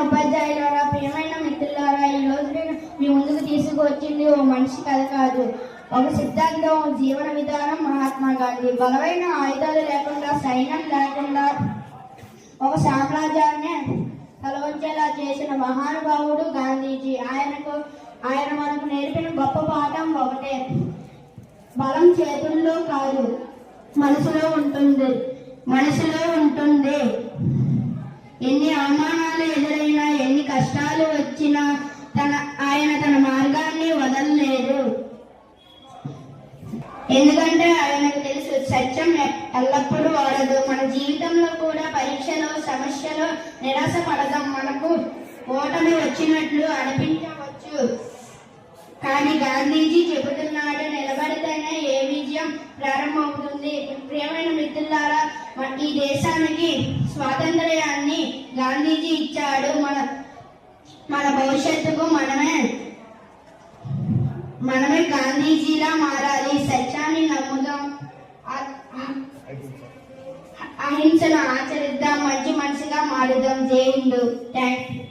ఉపాధ్యాయులారా, ప్రియమైన మిత్రులారా, ఈ రోజు నేను మీ ముందుకు తీసుకువచ్చింది ఓ మనిషి కథ కాదు, ఒక సిద్ధాంతం, జీవన విధానం. మహాత్మా గాంధీ బలమైన ఆయుధాలు లేకుండా, సైన్యం లేకుండా ఒక సామ్రాజ్యాన్ని తలవంచేలా చేసిన మహానుభావుడు గాంధీజీ. ఆయన మనకు నేర్పిన గొప్ప పాఠం ఒకటే: బలం చేతుల్లో కాదు, మనసులో ఉంటుంది. ఎన్ని అవమానాలు ఎదురైనా, ఎన్ని కష్టాలు వచ్చినా ఆయన తన మార్గాన్ని వదలలేదు. ఎందుకంటే ఆయనకు తెలుసు, సత్యం ఎల్లప్పుడూ వాడదు. మన జీవితంలో కూడా పరీక్షలో, సమస్యలో నిరాశ పడదాం. మనకు ఓటమి వచ్చినట్లు అనిపించవచ్చు, కానీ గాంధీజీ చెబుతున్నాడు, నిలబడితేనే ఏ విజయం ప్రారంభమవుతుంది. ప్రియమైన మిత్రులారా, ఈ దేశానికి స్వాతంత్ర్యాన్ని గాంధీజీ ఇచ్చాడు. మన భవిష్యత్తుకు మనమే గాంధీజీలా మారాలి. సత్యాన్ని నమ్ముదాం, అహింసను ఆచరిద్దాం, మంచి మనిషిగా మారుదాం. జై హిందూ. Thank you.